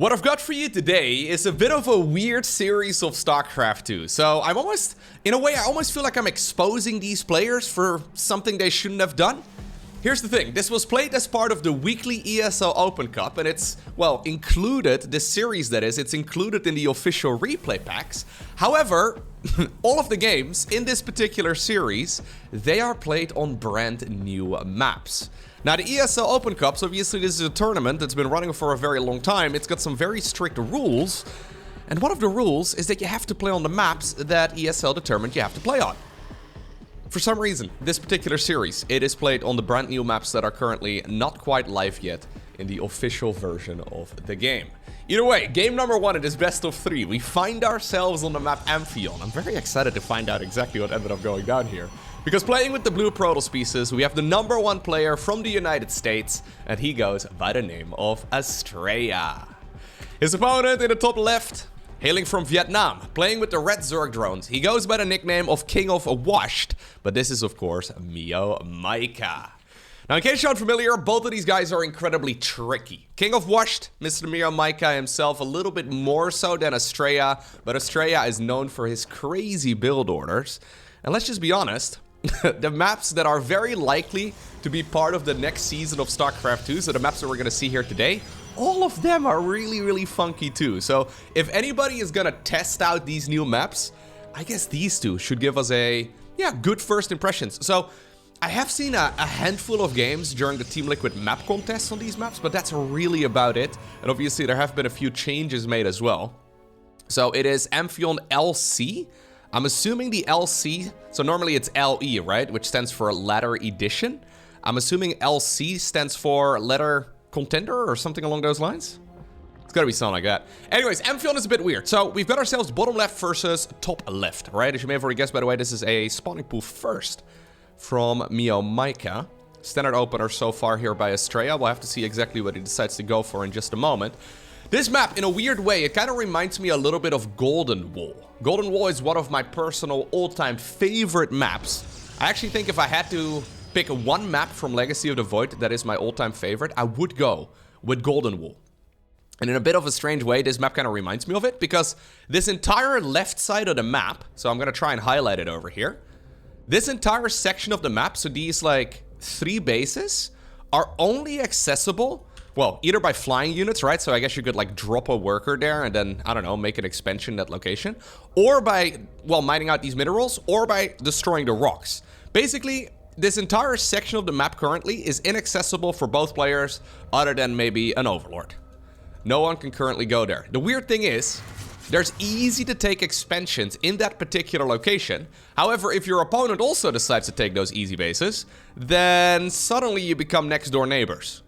What I've got for you today is a bit of a weird series of StarCraft 2. So I'm almost, in a way, I almost feel like I'm exposing these players for something they shouldn't have done. Here's the thing, this was played as part of the weekly ESL Open Cup, and it's, well, included, this series that is, it's included in the official replay packs. However, all of the games in this particular series, they are played on brand new maps. Now, the ESL Open Cups, obviously this is a tournament that's been running for a very long time. It's got some very strict rules, and one of the rules is that you have to play on the maps that ESL determined you have to play on. For some reason, this particular series, it is played on the brand new maps that are currently not quite live yet in the official version of the game. Either way, game number one in this best of three, we find ourselves on the map Amphion. I'm very excited to find out exactly what ended up going down here. Because playing with the blue Protoss pieces, we have the #1 player from the United States, and he goes by the name of Astrea. His opponent in the top left, hailing from Vietnam, playing with the red Zerg drones. He goes by the nickname of King of Washed, but this is of course MeomaikA. Now, in case you're unfamiliar, both of these guys are incredibly tricky. King of Washed, Mr. MeomaikA himself, a little bit more so than Astrea, but Astrea is known for his crazy build orders. And let's just be honest, the maps that are very likely to be part of the next season of StarCraft 2, so the maps that we're going to see here today, all of them are really funky too. So if anybody is going to test out these new maps, I guess these two should give us good first impressions. So I have seen a handful of games during the Team Liquid map contest on these maps, but that's really about it. And obviously there have been a few changes made as well. So it is Amphion LC. I'm assuming the LC, so normally it's LE, right? Which stands for Ladder Edition. I'm assuming LC stands for Ladder Contender or something along those lines. It's gotta be something like that. Anyways, Amphion is a bit weird. So we've got ourselves bottom left versus top left, right? As you may have already guessed, by the way, this is a spawning pool first from MeomaikA. Standard opener so far here by Astrea. We'll have to see exactly what he decides to go for in just a moment. This map, in a weird way, it kind of reminds me a little bit of Golden Wall. Golden Wall is one of my personal all-time favorite maps. I actually think if I had to pick one map from Legacy of the Void that is my all-time favorite, I would go with Golden Wall. And in a bit of a strange way, this map kind of reminds me of it, because this entire left side of the map, so I'm going to try and highlight it over here, this entire section of the map, so these like 3 bases, are only accessible, well, either by flying units, right? So I guess you could like drop a worker there and then, I don't know, make an expansion in that location. Or by, well, mining out these minerals, or by destroying the rocks. Basically, this entire section of the map currently is inaccessible for both players, other than maybe an Overlord. No one can currently go there. The weird thing is, there's easy to take expansions in that particular location. However, if your opponent also decides to take those easy bases, then suddenly you become next door neighbors.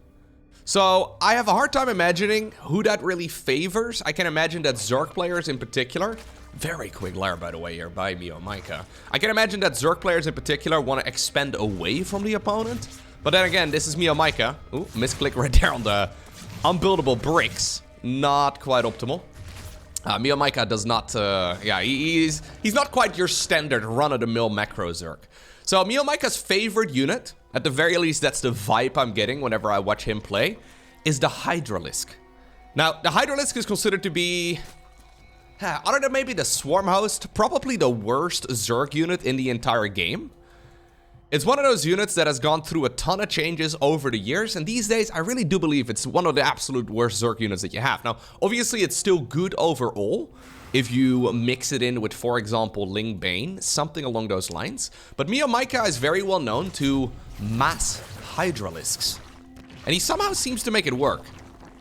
So I have a hard time imagining who that really favors. I can imagine that Zerg players in particular, very quick lair by the way here by MeomaikA. I can imagine that Zerg players in particular want to expand away from the opponent. But then again, this is MeomaikA. Ooh, misclick right there on the unbuildable bricks. Not quite optimal. MeomaikA does not, he's not quite your standard run-of-the-mill macro Zerg. So MeomaikA's favorite unit, at the very least that's the vibe I'm getting whenever I watch him play, is the Hydralisk. Now, the Hydralisk is considered to be, other than maybe the Swarm Host, probably the worst Zerg unit in the entire game. It's one of those units that has gone through a ton of changes over the years, and these days I really do believe it's one of the absolute worst Zerg units that you have. Now, obviously it's still good overall if you mix it in with, for example, Ling Bane, something along those lines. But MeomaikA is very well known to mass Hydralisks, and he somehow seems to make it work.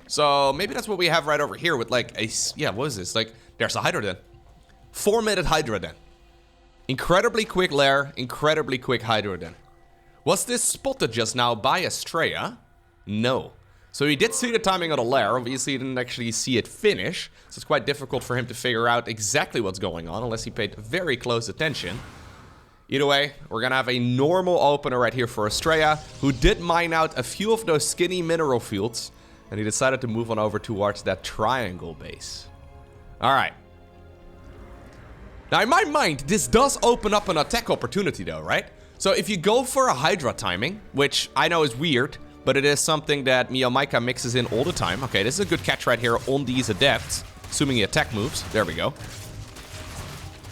So maybe that's what we have right over here with like a, what is this? Like, there's a Hydra Den. 4-minute Hydra Den. Incredibly quick lair, incredibly quick Hydra Den. Was this spotted just now by Astrea? No. So he did see the timing of the lair. Obviously he didn't actually see it finish, so it's quite difficult for him to figure out exactly what's going on unless he paid very close attention. Either way, we're gonna have a normal opener right here for Astrea, who did mine out a few of those skinny mineral fields, and he decided to move on over towards that triangle base. Alright. Now, in my mind, this does open up an attack opportunity though, right? So if you go for a Hydra timing, which I know is weird, but it is something that MeomaikA mixes in all the time. Okay, this is a good catch right here on these Adepts, assuming he attack moves. There we go.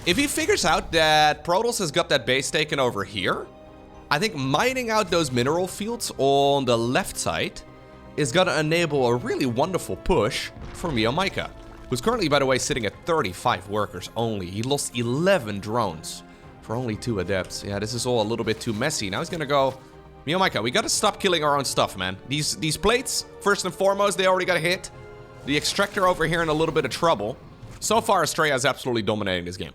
If he figures out that Protoss has got that base taken over here, I think mining out those mineral fields on the left side is gonna enable a really wonderful push for MeomaikA, who's currently, by the way, sitting at 35 workers only. He lost 11 drones for only 2 Adepts. Yeah, this is all a little bit too messy. Now he's gonna go, MeomaikA, we gotta stop killing our own stuff, man. These plates, first and foremost, they already got hit. The Extractor over here in a little bit of trouble. So far, Astrea is absolutely dominating this game.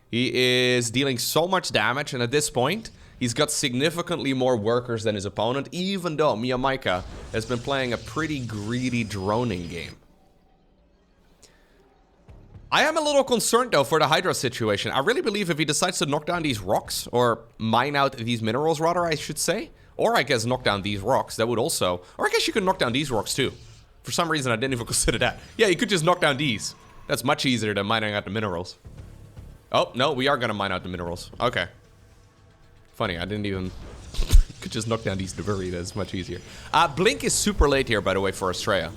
He is dealing so much damage, and at this point, he's got significantly more workers than his opponent, even though MeomaikA has been playing a pretty greedy droning game. I am a little concerned, though, for the Hydra situation. I really believe if he decides to knock down these rocks, or mine out these minerals, rather, I should say, or I guess knock down these rocks, that would also... Or I guess you could knock down these rocks, too. For some reason, I didn't even consider that. Yeah, you could just knock down these. That's much easier than mining out the minerals. Oh, no, we are gonna mine out the minerals. Okay. Funny, I didn't even... could just knock down these debris, that's much easier. Blink is super late here, by the way, for Astrea.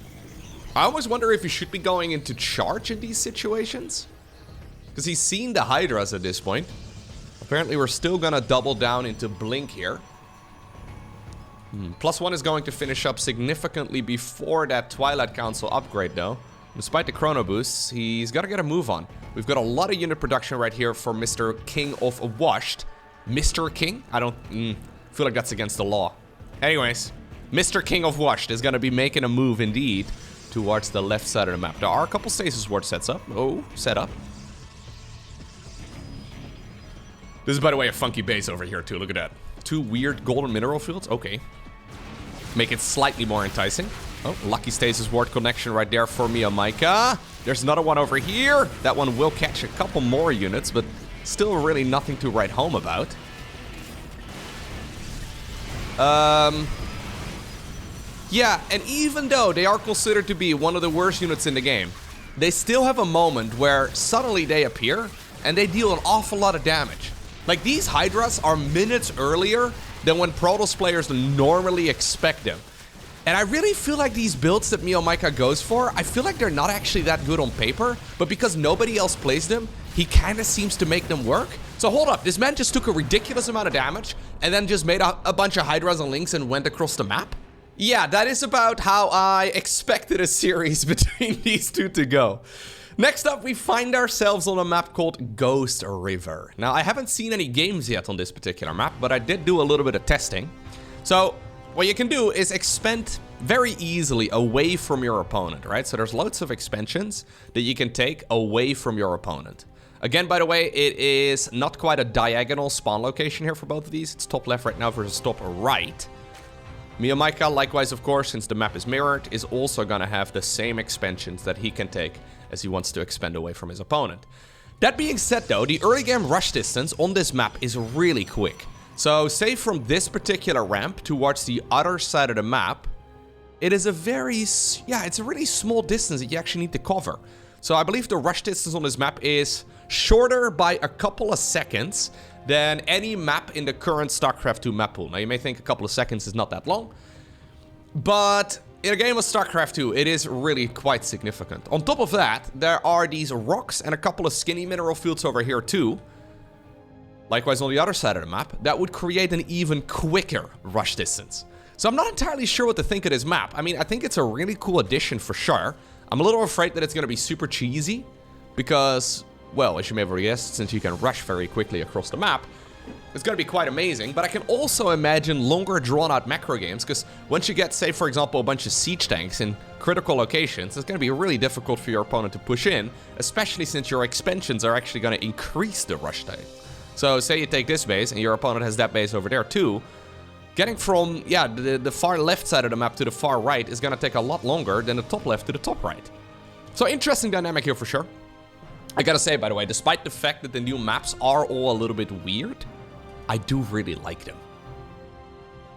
I always wonder if he should be going into charge in these situations. Because he's seen the Hydras at this point. Apparently, we're still gonna double down into Blink here. +1 is going to finish up significantly before that Twilight Council upgrade, though. Despite the chrono boosts, he's got to get a move on. We've got a lot of unit production right here for Mr. King of Washed. Mr. King? I don't feel like that's against the law. Anyways, Mr. King of Washed is going to be making a move indeed towards the left side of the map. There are a couple stasis ward sets up. Set up. This is, by the way, a funky base over here, too. Look at that. 2 weird golden mineral fields. Okay. Make it slightly more enticing. Oh, lucky stasis ward connection right there for MeomaikA. There's another one over here. That one will catch a couple more units, but still really nothing to write home about. Yeah, and even though they are considered to be one of the worst units in the game, they still have a moment where suddenly they appear and they deal an awful lot of damage. Like, these Hydras are minutes earlier than when Protoss players normally expect them. And I really feel like these builds that MeomaikA goes for, I feel like they're not actually that good on paper, but because nobody else plays them, he kind of seems to make them work. So hold up, this man just took a ridiculous amount of damage and then just made a bunch of Hydras and Links and went across the map? Yeah, that is about how I expected a series between these two to go. Next up, we find ourselves on a map called Ghost River. Now, I haven't seen any games yet on this particular map, but I did do a little bit of testing. So, what you can do is expand very easily away from your opponent, right? So there's loads of expansions that you can take away from your opponent. Again, by the way, it is not quite a diagonal spawn location here for both of these. It's top left right now versus top right. MeomaikA, likewise, of course, since the map is mirrored, is also gonna have the same expansions that he can take as he wants to expand away from his opponent. That being said, though, the early game rush distance on this map is really quick. So, say from this particular ramp towards the other side of the map, it is a it's a really small distance that you actually need to cover. So I believe the rush distance on this map is shorter by a couple of seconds than any map in the current StarCraft 2 map pool. Now, you may think a couple of seconds is not that long, but in a game of StarCraft 2, it is really quite significant. On top of that, there are these rocks and a couple of skinny mineral fields over here too. Likewise, on the other side of the map, that would create an even quicker rush distance. So I'm not entirely sure what to think of this map. I mean, I think it's a really cool addition for sure. I'm a little afraid that it's going to be super cheesy because, well, as you may have already guessed, since you can rush very quickly across the map, it's going to be quite amazing. But I can also imagine longer drawn-out macro games because once you get, say, for example, a bunch of siege tanks in critical locations, it's going to be really difficult for your opponent to push in, especially since your expansions are actually going to increase the rush time. So, say you take this base and your opponent has that base over there too. Getting from, yeah, the far left side of the map to the far right is going to take a lot longer than the top left to the top right. So, interesting dynamic here for sure. I gotta say, by the way, despite the fact that the new maps are all a little bit weird, I do really like them.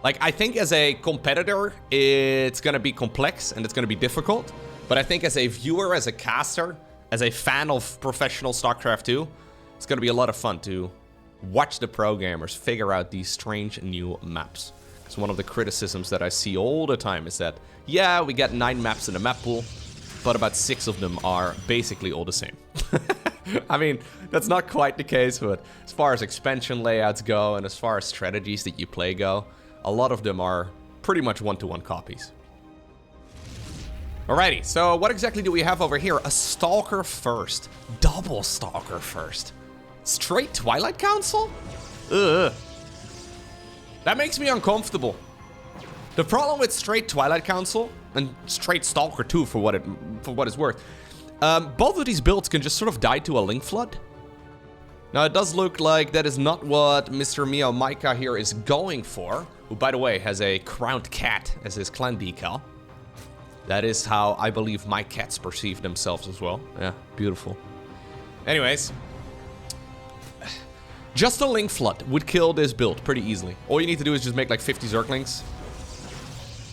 Like, I think as a competitor, it's gonna be complex and it's gonna be difficult. But I think as a viewer, as a caster, as a fan of professional StarCraft 2, it's gonna be a lot of fun to watch the pro gamers figure out these strange new maps. It's one of the criticisms that I see all the time is that, yeah, we get 9 maps in the map pool, but about 6 of them are basically all the same. I mean, that's not quite the case, but as far as expansion layouts go and as far as strategies that you play go, a lot of them are pretty much one-to-one copies. Alrighty, so what exactly do we have over here? A Stalker first. Double Stalker first. Straight Twilight Council? Ugh. That makes me uncomfortable. The problem with straight Twilight Council, and straight Stalker too for what it's worth, both of these builds can just sort of die to a Link Flood. Now it does look like that is not what Mr. MeomaikA here is going for, who by the way has a crowned cat as his clan decal. That is how I believe my cats perceive themselves as well. Yeah, beautiful. Anyways, just a Link Flood would kill this build pretty easily. All you need to do is just make like 50 Zerglings.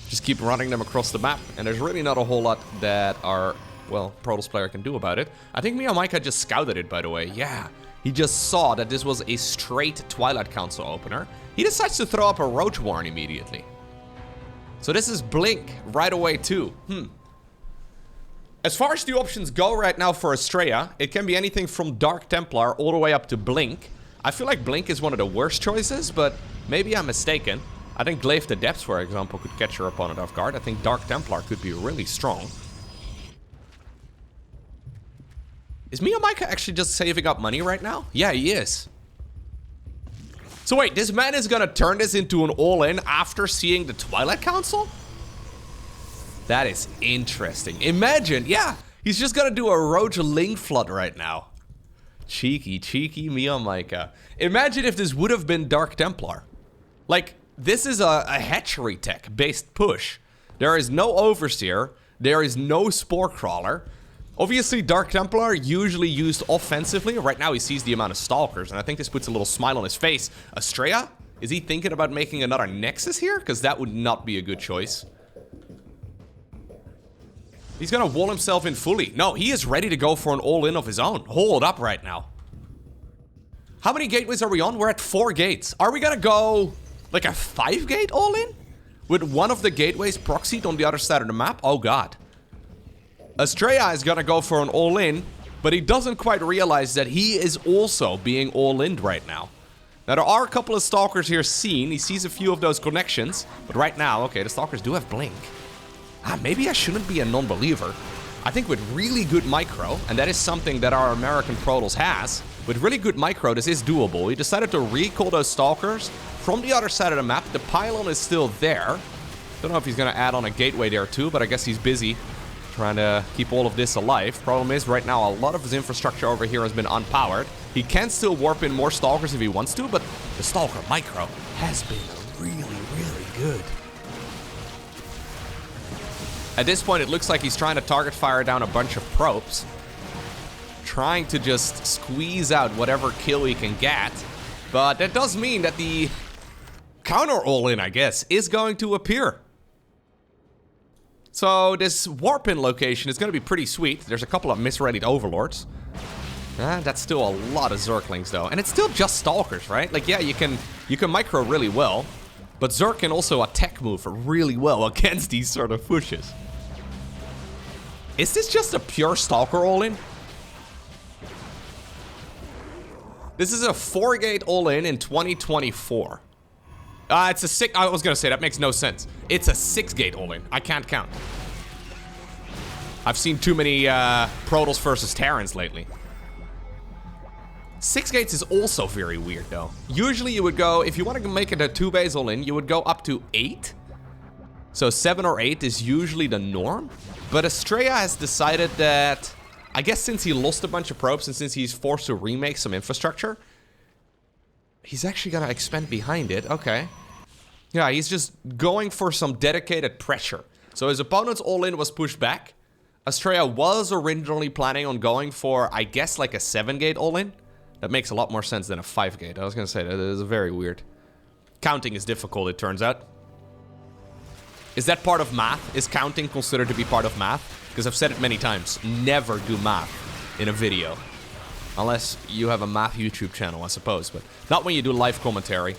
Just keep running them across the map, and there's really not a whole lot that our, well, Protoss player can do about it. I think MeomaikA just scouted it, by the way. Yeah, he just saw that this was a straight Twilight Council opener. He decides to throw up a Roach Warren immediately. So this is Blink right away too. As far as the options go right now for Astrea, it can be anything from Dark Templar all the way up to Blink. I feel like Blink is one of the worst choices, but maybe I'm mistaken. I think Glaive the Depths, for example, could catch your opponent off guard. I think Dark Templar could be really strong. Is MeomaikA actually just saving up money right now? Yeah, he is. So wait, this man is gonna turn this into an all-in after seeing the Twilight Council? That is interesting. Imagine, yeah, he's just gonna do a Roach Link Flood right now. Cheeky, cheeky MeomaikA. Imagine if this would have been Dark Templar. Like, this is a hatchery tech-based push. There is no Overseer, there is no Spore Crawler. Obviously, Dark Templar usually used offensively. Right now, he sees the amount of Stalkers, and I think this puts a little smile on his face. Astrea? Is he thinking about making another Nexus here? Because that would not be a good choice. He's gonna wall himself in fully. No, he is ready to go for an all-in of his own. Hold up right now. How many gateways are we on? We're at 4 gates. Are we gonna go like a 5-gate all-in? With one of the gateways proxied on the other side of the map? Oh god. Astrea is gonna go for an all-in, but he doesn't quite realize that he is also being all-in right now. Now, there are a couple of Stalkers here seen. He sees a few of those connections, but right now, okay, the Stalkers do have Blink. Maybe I shouldn't be a non-believer. I think with really good micro, and that is something that our American Protoss has, with really good micro, this is doable. He decided to recall those Stalkers from the other side of the map. The pylon is still there. Don't know if he's gonna add on a gateway there too, but I guess he's busy trying to keep all of this alive. Problem is, right now, a lot of his infrastructure over here has been unpowered. He can still warp in more Stalkers if he wants to, but the Stalker micro has been really, really good. At this point, it looks like he's trying to target fire down a bunch of probes. Trying to just squeeze out whatever kill he can get. But that does mean that the counter all-in, I guess, is going to appear. So this warp-in location is going to be pretty sweet. There's a couple of misreadied Overlords. That's still a lot of Zerglings, though. And it's still just Stalkers, right? Like, yeah, you can micro really well. But Zerg can also attack move really well against these sort of pushes. Is this just a pure Stalker all-in? This is a 4-gate all-in in 2024. It's a 6... I was gonna say, that makes no sense. It's a 6-gate all-in. I can't count. I've seen too many Protoss versus Terrans lately. 6 gates is also very weird, though. Usually you would go, if you want to make it a 2-base all-in, you would go up to 8. So 7 or 8 is usually the norm. But Astrea has decided that, I guess since he lost a bunch of probes and since he's forced to remake some infrastructure, he's actually gonna expand behind it. Okay. Yeah, he's just going for some dedicated pressure. So his opponent's all-in was pushed back. Astrea was originally planning on going for, I guess, like a 7-gate all-in. That makes a lot more sense than a 5-gate. I was gonna say, that is very weird. Counting is difficult, it turns out. Is that part of math? Is counting considered to be part of math? Because I've said it many times, never do math in a video. Unless you have a math YouTube channel, I suppose, but not when you do live commentary.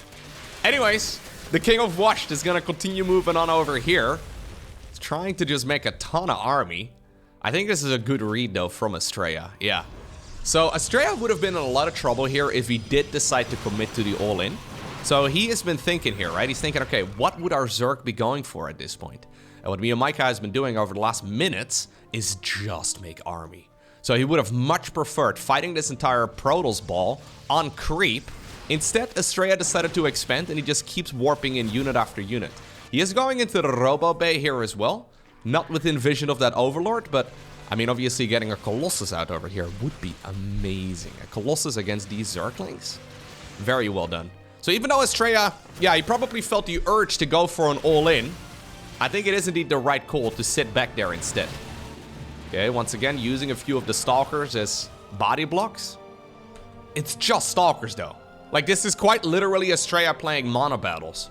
Anyways, The King of Washed is gonna continue moving on over here. He's trying to just make a ton of army. I think this is a good read, though, from Astrea. Yeah. So Astrea would have been in a lot of trouble here if he did decide to commit to the all-in. So he has been thinking here, right? He's thinking, okay, what would our Zerg be going for at this point? And what MeomaikA has been doing over the last minutes is just make army. So he would have much preferred fighting this entire Protoss ball on creep. Instead, Astrea decided to expand, and he just keeps warping in unit after unit. He is going into the Robo Bay here as well. Not within vision of that Overlord, but I mean, obviously getting a Colossus out over here would be amazing. A Colossus against these Zerglings? Very well done. So even though Astrea, yeah, he probably felt the urge to go for an all-in, I think it is indeed the right call to sit back there instead. Okay, once again, using a few of the Stalkers as body blocks. It's just Stalkers, though. Like, this is quite literally Astrea playing mono battles,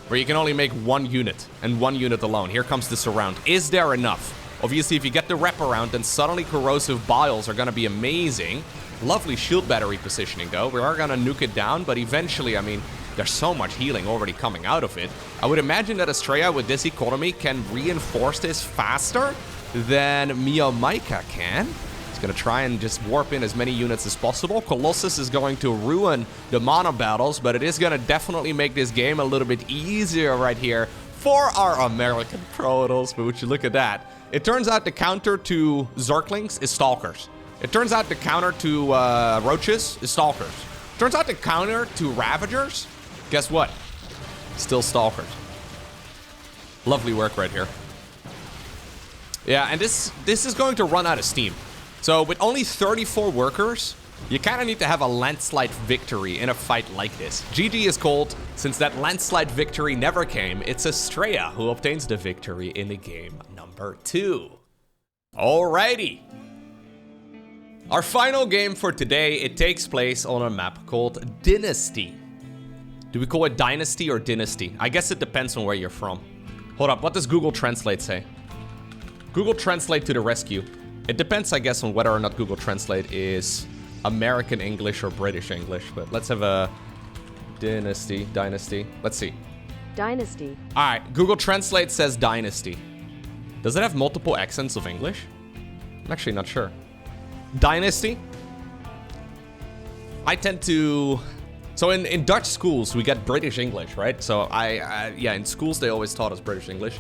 where you can only make one unit, and one unit alone. Here comes the surround. Is there enough? Obviously, if you get the wraparound, then suddenly Corrosive Biles are gonna be amazing. Lovely shield battery positioning, though. We are gonna nuke it down, but eventually, I mean, there's so much healing already coming out of it. I would imagine that Astrea, with this economy, can reinforce this faster than MeomaikA can. He's gonna try and just warp in as many units as possible. Colossus is going to ruin the mono battles, but it is gonna definitely make this game a little bit easier right here for our American Protoss. But would you look at that? It turns out the counter to Zerglings is Stalkers. It turns out the counter to Roaches is Stalkers. Turns out the counter to Ravagers, guess what? Still Stalkers. Lovely work right here. Yeah, and this is going to run out of steam. So with only 34 workers, you kind of need to have a landslide victory in a fight like this. GG is called. Since that landslide victory never came, it's Astrea who obtains the victory in the game number 2. Alrighty. Our final game for today, it takes place on a map called Dynasty. Do we call it Dynasty or Dynasty? I guess it depends on where you're from. Hold up, what does Google Translate say? Google Translate to the rescue. It depends, I guess, on whether or not Google Translate is American English or British English, but let's have a Dynasty. Let's see. Dynasty. All right, Google Translate says Dynasty. Does it have multiple accents of English? I'm actually not sure. Dynasty. I tend to... So in Dutch schools, we get British English, right? So yeah, in schools, they always taught us British English.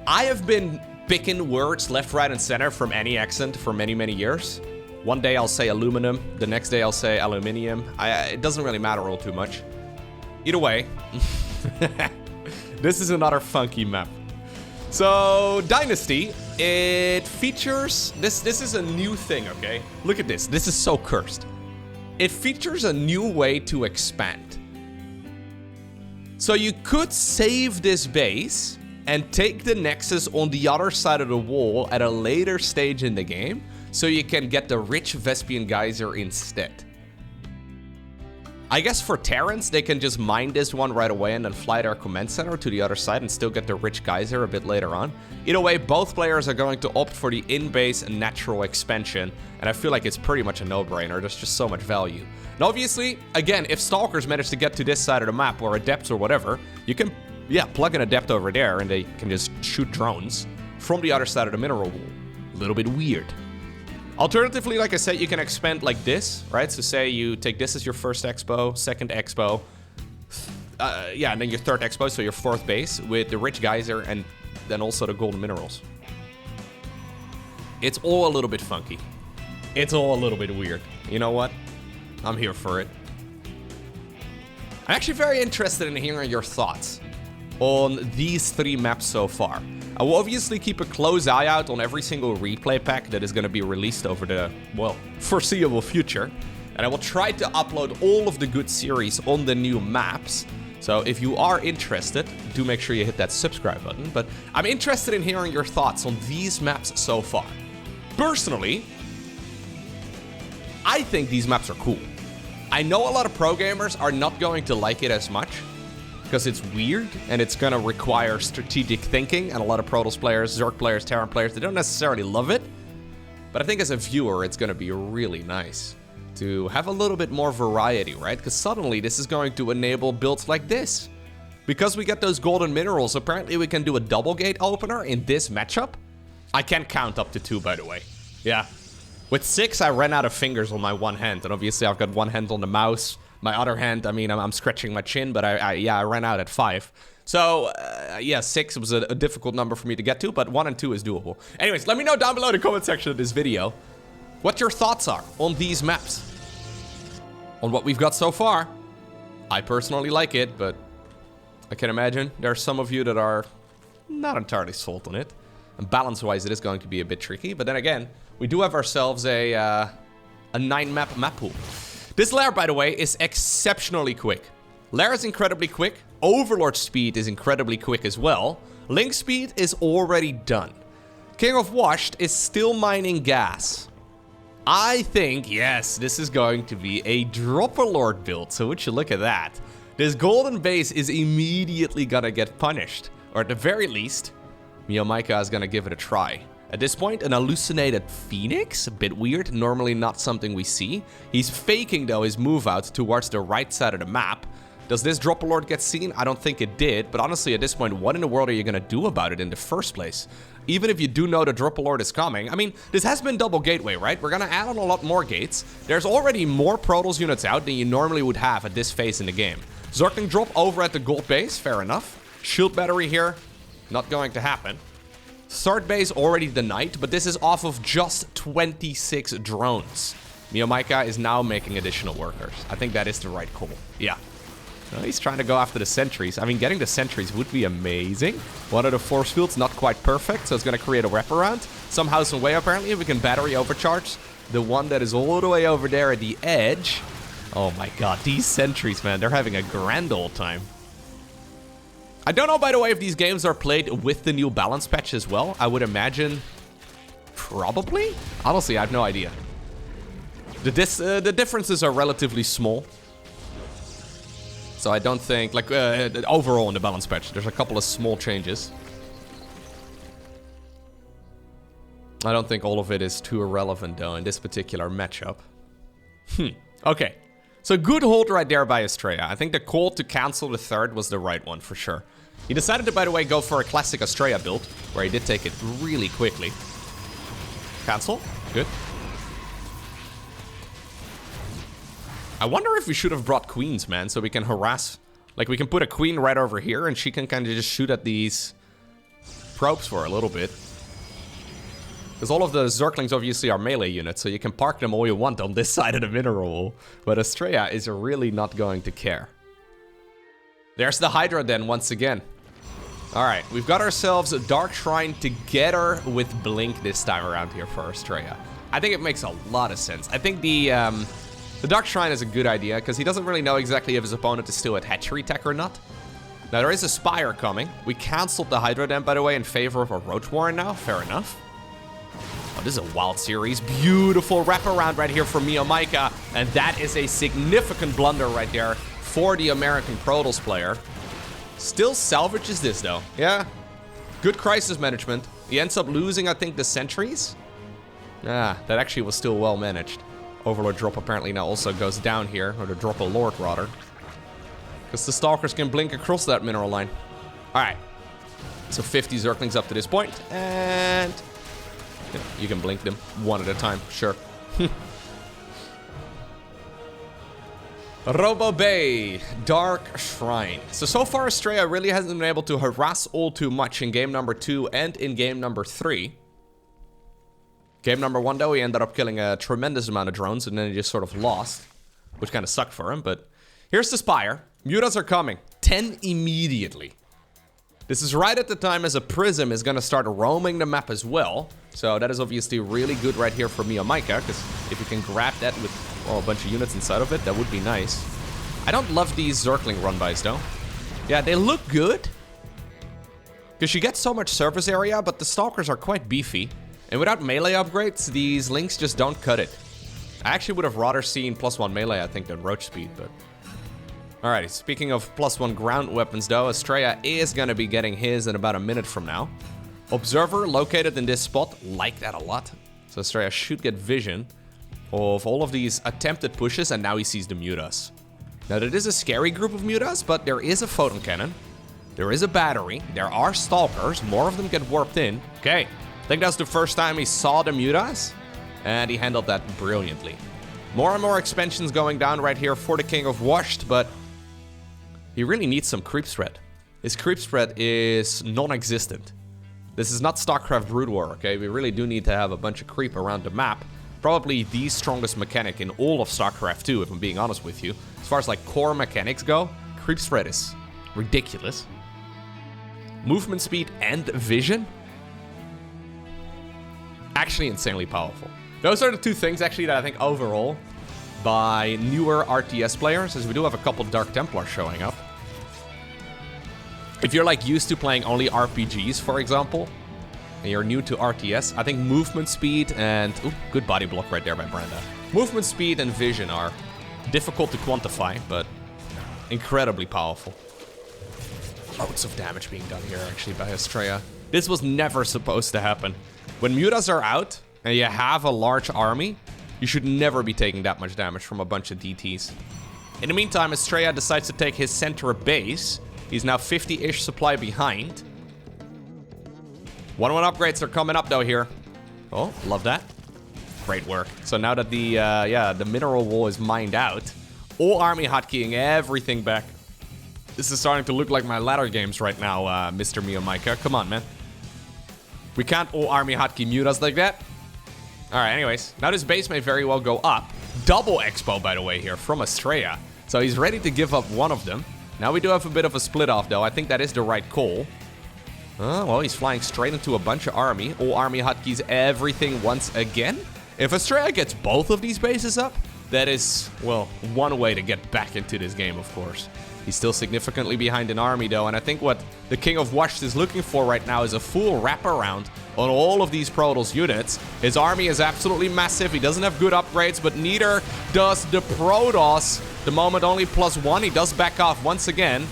I have been picking words left, right, and center from any accent for many, many years. One day I'll say aluminum, the next day I'll say aluminium. It doesn't really matter all too much. Either way, this is another funky map. So, Dynasty, it features... This is a new thing, okay? Look at this. This is so cursed. It features a new way to expand. So you could save this base and take the Nexus on the other side of the wall at a later stage in the game, so you can get the rich Vespian Geyser instead. I guess for Terrans, they can just mine this one right away and then fly their command center to the other side and still get the rich Geyser a bit later on. Either way, both players are going to opt for the in-base and natural expansion, and I feel like it's pretty much a no-brainer. There's just so much value. And obviously, again, if Stalkers manage to get to this side of the map, or Adepts or whatever, you can, yeah, plug an Adept over there and they can just shoot drones from the other side of the mineral wall. A little bit weird. Alternatively, like I said, you can expand like this, right? So say you take this as your first expo, second expo, yeah, and then your third expo, so your fourth base with the rich Geyser and then also the golden minerals. It's all a little bit funky. It's all a little bit weird. You know what? I'm here for it. I'm actually very interested in hearing your thoughts on these 3 maps so far. I will obviously keep a close eye out on every single replay pack that is going to be released over the, well, foreseeable future. And I will try to upload all of the good series on the new maps. So if you are interested, do make sure you hit that subscribe button. But I'm interested in hearing your thoughts on these maps so far. Personally, I think these maps are cool. I know a lot of pro gamers are not going to like it as much, because it's weird and it's going to require strategic thinking, and a lot of Protoss players, Zerg players, Terran players, they don't necessarily love it. But I think as a viewer, it's going to be really nice. to have a little bit more variety, right? Because suddenly this is going to enable builds like this. Because we get those golden minerals, apparently we can do a double gate opener in this matchup. I can count up to 2, by the way. Yeah. With 6, I ran out of fingers on my one hand, and obviously I've got one hand on the mouse. My other hand, I mean, I'm scratching my chin, but I ran out at 5. So, yeah, 6 was a difficult number for me to get to, but 1 and 2 is doable. Anyways, let me know down below in the comment section of this video what your thoughts are on these maps. On what we've got so far. I personally like it, but I can imagine there are some of you that are not entirely sold on it. And balance-wise, it is going to be a bit tricky, but then again, we do have ourselves a 9-map map pool. This lair, by the way, is exceptionally quick. Lair is incredibly quick. Overlord speed is incredibly quick as well. Link speed is already done. King of Washed is still mining gas. I think, yes, this is going to be a Dropper Lord build, so would you look at that. This golden base is immediately gonna get punished. Or at the very least, MeomaikA is gonna give it a try. At this point, an hallucinated Phoenix, a bit weird, normally not something we see. He's faking, though, his move out towards the right side of the map. Does this Dropper Lord get seen? I don't think it did, but honestly, at this point, what in the world are you gonna do about it in the first place? Even if you do know the Dropper Lord is coming, I mean, this has been double gateway, right? We're gonna add on a lot more gates. There's already more Protoss units out than you normally would have at this phase in the game. Zergling drop over at the gold base, fair enough. Shield battery here, not going to happen. Third base already denied, but this is off of just 26 drones. MeomaikA is now making additional workers. I think that is the right call. Yeah. Well, he's trying to go after the sentries. I mean, getting the sentries would be amazing. One of the force fields not quite perfect, so it's going to create a wraparound. Somehow, some way, apparently, we can battery overcharge the one that is all the way over there at the edge. Oh my god, these sentries, man, they're having a grand old time. I don't know, by the way, if these games are played with the new balance patch as well. I would imagine probably. Honestly, I have no idea. The differences are relatively small. So I don't think, like, overall in the balance patch, there's a couple of small changes. I don't think all of it is too irrelevant, though, in this particular matchup. Okay. So good hold right there by Astrea. I think the call to cancel the third was the right one, for sure. He decided to, by the way, go for a classic Astrea build, where he did take it really quickly. Cancel. Good. I wonder if we should have brought queens, man, so we can harass... Like, we can put a queen right over here, and she can kind of just shoot at these probes for a little bit. Because all of the Zerglings obviously are melee units, so you can park them all you want on this side of the mineral wall. But Astrea is really not going to care. There's the Hydra then, once again. Alright, we've got ourselves a Dark Shrine together with Blink this time around here for Astrea. I think it makes a lot of sense. I think the Dark Shrine is a good idea, because he doesn't really know exactly if his opponent is still at Hatchery Tech or not. Now, there is a Spire coming. We cancelled the Hydra Dam, by the way, in favor of a Roach Warren now. Fair enough. Oh, this is a wild series. Beautiful wraparound right here for MeomaikA. And that is a significant blunder right there for the American Protoss player. Still salvages this, though. Yeah. Good crisis management. He ends up losing, I think, the sentries. Ah, that actually was still well managed. Overlord drop apparently now also goes down here. Or the Dropper Lord, rather. Because the Stalkers can blink across that mineral line. Alright. So 50 Zerglings up to this point. And... yeah, you can blink them one at a time. Sure. Robo Bay. Dark Shrine. So far Astrea really hasn't been able to harass all too much in game number 2 and in game number 3. Game number 1, though, he ended up killing a tremendous amount of drones, and then he just sort of lost, which kind of sucked for him, but here's the Spire. Mutas are coming. 10 immediately. This is right at the time as a Prism is going to start roaming the map as well, so that is obviously really good right here for MeomaikA, because if you can grab that with a bunch of units inside of it, that would be nice. I don't love these Zergling run-bys, though. Yeah, they look good, because you get so much surface area, but the Stalkers are quite beefy. And without melee upgrades, these links just don't cut it. I actually would have rather seen +1 melee, I think, than Roach speed, but... Alrighty, speaking of +1 ground weapons, though, Astrea is going to be getting his in about a minute from now. Observer located in this spot, like that a lot. So Astrea should get vision of all of these attempted pushes, and now he sees the mutas. Now, that is a scary group of mutas, but there is a photon cannon. There is a battery. There are stalkers. More of them get warped in. Okay. I think that's the first time he saw the mutas, and he handled that brilliantly. More and more expansions going down right here for the King of Washed, but he really needs some creep spread. His creep spread is non-existent. This is not StarCraft Brood War, okay? We really do need to have a bunch of creep around the map. Probably the strongest mechanic in all of StarCraft 2, if I'm being honest with you. As far as like core mechanics go, creep spread is ridiculous. Movement speed and vision? Actually insanely powerful. Those are the two things actually that I think overall by newer RTS players, as we do have a couple Dark Templars showing up. If you're like used to playing only RPGs, for example, and you're new to RTS, I think movement speed and... Ooh, good body block right there by Brenda. Movement speed and vision are difficult to quantify, but incredibly powerful. Loads of damage being done here actually by Astrea. This was never supposed to happen. When mutas are out and you have a large army, you should never be taking that much damage from a bunch of DTs. In the meantime, Astrea decides to take his center base. He's now 50-ish supply behind. 1-1 upgrades are coming up though here. Oh, love that. Great work. So now that the mineral wall is mined out, all army hotkeying everything back. This is starting to look like my ladder games right now, Mr. MeomaikA. Come on, man. We can't all army hotkey mutas like that. Alright, anyways. Now this base may very well go up. Double expo, by the way, here from Astrea. So he's ready to give up one of them. Now we do have a bit of a split off, though. I think that is the right call. Well, he's flying straight into a bunch of army. All army hotkeys, everything once again. If Astrea gets both of these bases up, that is, well, one way to get back into this game, of course. He's still significantly behind in army, though, and I think what the King of Washed is looking for right now is a full wraparound on all of these Protoss units. His army is absolutely massive. He doesn't have good upgrades, but neither does the Protoss. The moment only +1. He does back off once again.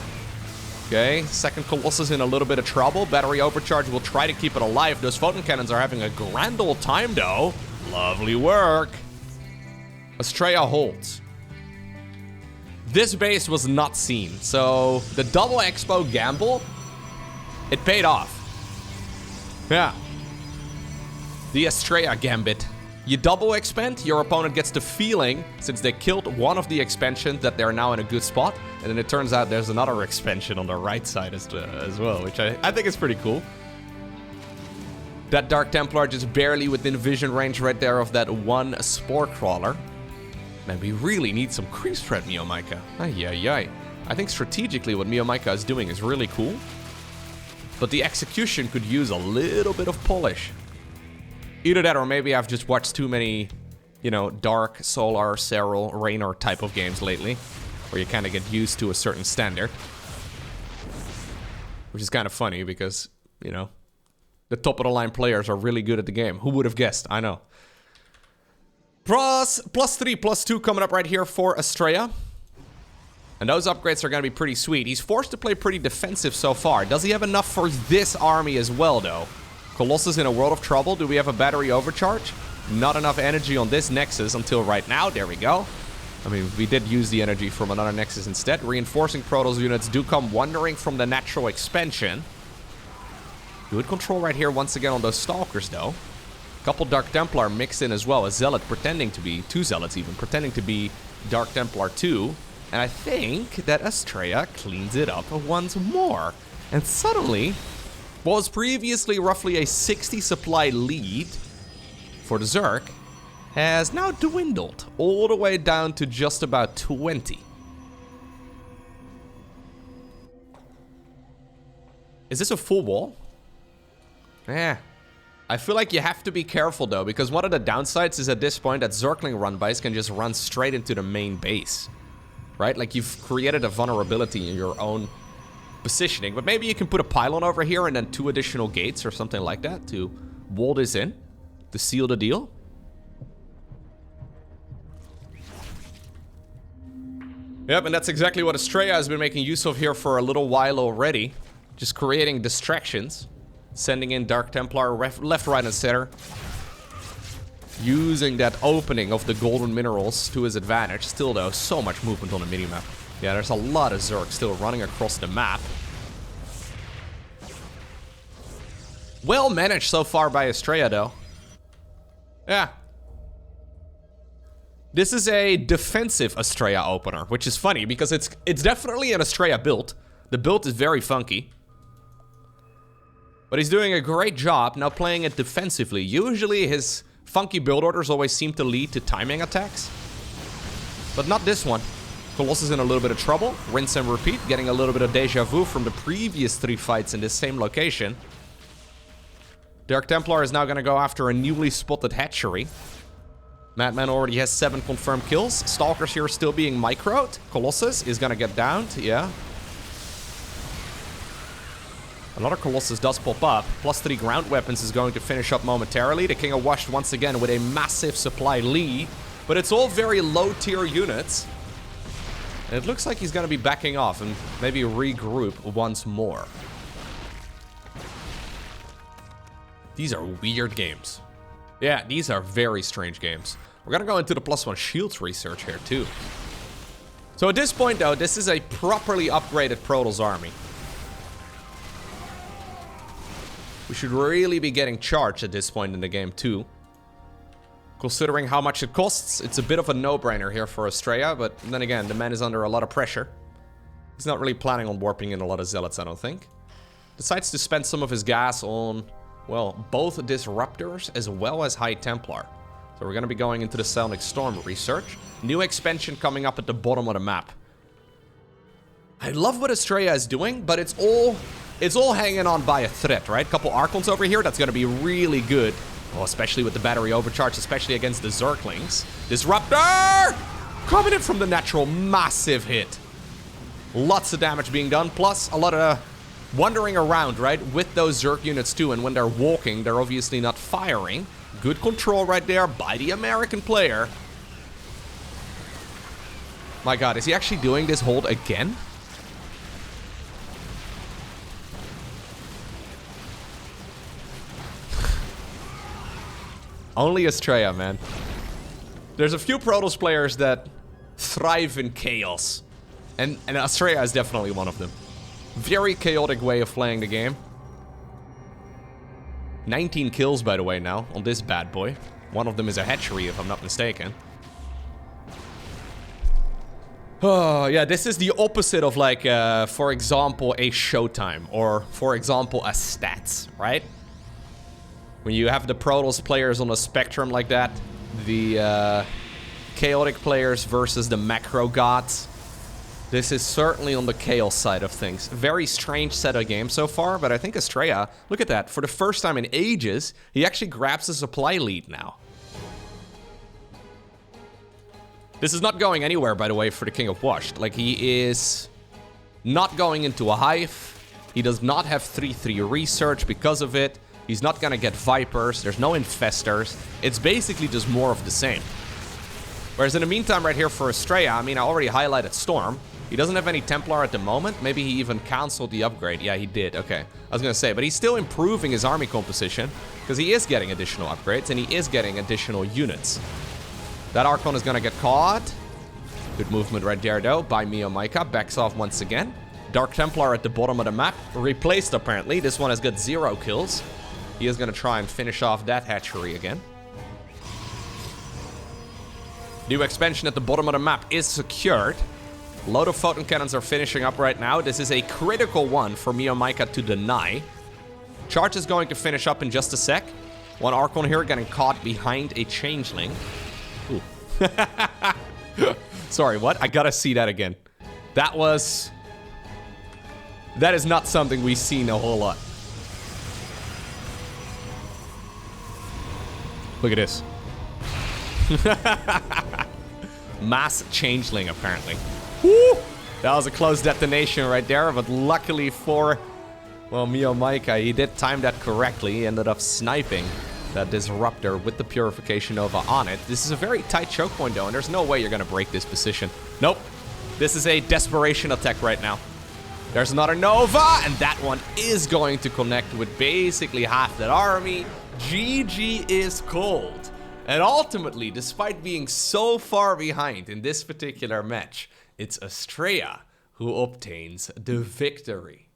Okay, second Colossus in a little bit of trouble. Battery overcharge will try to keep it alive. Those photon cannons are having a grand old time, though. Lovely work. Astrea holds. This base was not seen, so the double expo gamble, it paid off. Yeah. The Astrea gambit. You double expand, your opponent gets the feeling, since they killed one of the expansions, that they're now in a good spot. And then it turns out there's another expansion on the right side as well, which I think is pretty cool. That Dark Templar just barely within vision range right there of that one Spore Crawler. Man, we really need some creep spread, MeomaikA. Ay. I think strategically what MeomaikA is doing is really cool. But the execution could use a little bit of polish. Either that or maybe I've just watched too many, you know, Dark, Solar, Serral, Raynor type of games lately. Where you kind of get used to a certain standard. Which is kind of funny because, you know, the top of the line players are really good at the game. Who would have guessed? I know. +3, +2 coming up right here for Astrea. And those upgrades are going to be pretty sweet. He's forced to play pretty defensive so far. Does he have enough for this army as well, though? Colossus in a world of trouble. Do we have a battery overcharge? Not enough energy on this Nexus until right now. There we go. I mean, we did use the energy from another Nexus instead. Reinforcing Protoss units do come wandering from the natural expansion. Good control right here once again on those Stalkers, though. Couple Dark Templar mixed in as well. A Zealot pretending to be... 2 Zealots even. Pretending to be Dark Templar 2. And I think that Astrea cleans it up once more. And suddenly, what was previously roughly a 60 supply lead for the Zerg has now dwindled all the way down to just about 20. Is this a full wall? Yeah. I feel like you have to be careful though, because one of the downsides is at this point that Zergling run-bys can just run straight into the main base. Right? Like you've created a vulnerability in your own positioning, but maybe you can put a pylon over here and then 2 additional gates or something like that to wall this in, to seal the deal. Yep, and that's exactly what Astrea has been making use of here for a little while already. Just creating distractions. Sending in Dark Templar left, right, and center. Using that opening of the golden minerals to his advantage. Still, though, so much movement on the minimap. Yeah, there's a lot of Zerg still running across the map. Well managed so far by Astrea, though. Yeah. This is a defensive Astrea opener, which is funny because it's definitely an Astrea build. The build is very funky. But he's doing a great job now playing it defensively. Usually his funky build orders always seem to lead to timing attacks. But not this one. Colossus in a little bit of trouble. Rinse and repeat, getting a little bit of deja vu from the previous 3 fights in this same location. Dark Templar is now going to go after a newly spotted hatchery. Madman already has 7 confirmed kills. Stalkers here still being microed. Colossus is going to get downed, yeah. Another Colossus does pop up. +3 ground weapons is going to finish up momentarily. The King of Washed once again with a massive supply lead. But it's all very low tier units. And it looks like he's going to be backing off and maybe regroup once more. These are weird games. Yeah, these are very strange games. We're going to go into the +1 shields research here too. So at this point though, this is a properly upgraded Protoss army. We should really be getting charged at this point in the game too. Considering how much it costs, it's a bit of a no-brainer here for Astrea, but then again, the man is under a lot of pressure. He's not really planning on warping in a lot of zealots, I don't think. Decides to spend some of his gas on, well, both Disruptors as well as High Templar. So we're going to be going into the Psionic Storm research. New expansion coming up at the bottom of the map. I love what Astrea is doing, but it's all hanging on by a thread, right? Couple Archons over here, that's going to be really good. Well, especially with the battery overcharge, especially against the Zerglings. Disruptor! Coming in from the natural, massive hit. Lots of damage being done, plus a lot of wandering around, right? With those Zerg units too, and when they're walking, they're obviously not firing. Good control right there by the American player. My god, is he actually doing this hold again? Only Astrea, man. There's a few Protoss players that thrive in chaos. And Astrea is definitely one of them. Very chaotic way of playing the game. 19 kills, by the way, now on this bad boy. One of them is a hatchery, if I'm not mistaken. Oh, yeah, this is the opposite of, like, for example, a Showtime. Or, for example, a STATS, right? When you have the Protoss players on a spectrum like that, the chaotic players versus the macro gods, this is certainly on the chaos side of things. Very strange set of games so far, but I think Astrea, look at that, for the first time in ages, he actually grabs a supply lead now. This is not going anywhere, by the way, for the King of Washed. Like, he is not going into a hive. He does not have 3-3 research because of it. He's not gonna get Vipers, there's no Infestors. It's basically just more of the same. Whereas in the meantime, right here for Astrea, I mean, I already highlighted Storm. He doesn't have any Templar at the moment. Maybe he even canceled the upgrade. Yeah, he did, okay. I was gonna say, but he's still improving his army composition because he is getting additional upgrades and he is getting additional units. That Archon is gonna get caught. Good movement right there, though, by MeomaikA. Backs off once again. Dark Templar at the bottom of the map. Replaced, apparently. This one has got 0 kills. He is going to try and finish off that hatchery again. New expansion at the bottom of the map is secured. A load of photon cannons are finishing up right now. This is a critical one for MeomaikA to deny. Charge is going to finish up in just a sec. One Archon here getting caught behind a Changeling. Ooh. Sorry, what? I gotta see that again. That is not something we've seen a whole lot. Look at this. Mass Changeling, apparently. Woo! That was a close detonation right there, but luckily for, well, MeomaikA, he did time that correctly. He ended up sniping that Disruptor with the Purification Nova on it. This is a very tight choke point, though, and there's no way you're going to break this position. Nope. This is a desperation attack right now. There's another Nova, and that one is going to connect with basically half that army. GG is cold. And ultimately, despite being so far behind in this particular match, it's Astrea who obtains the victory.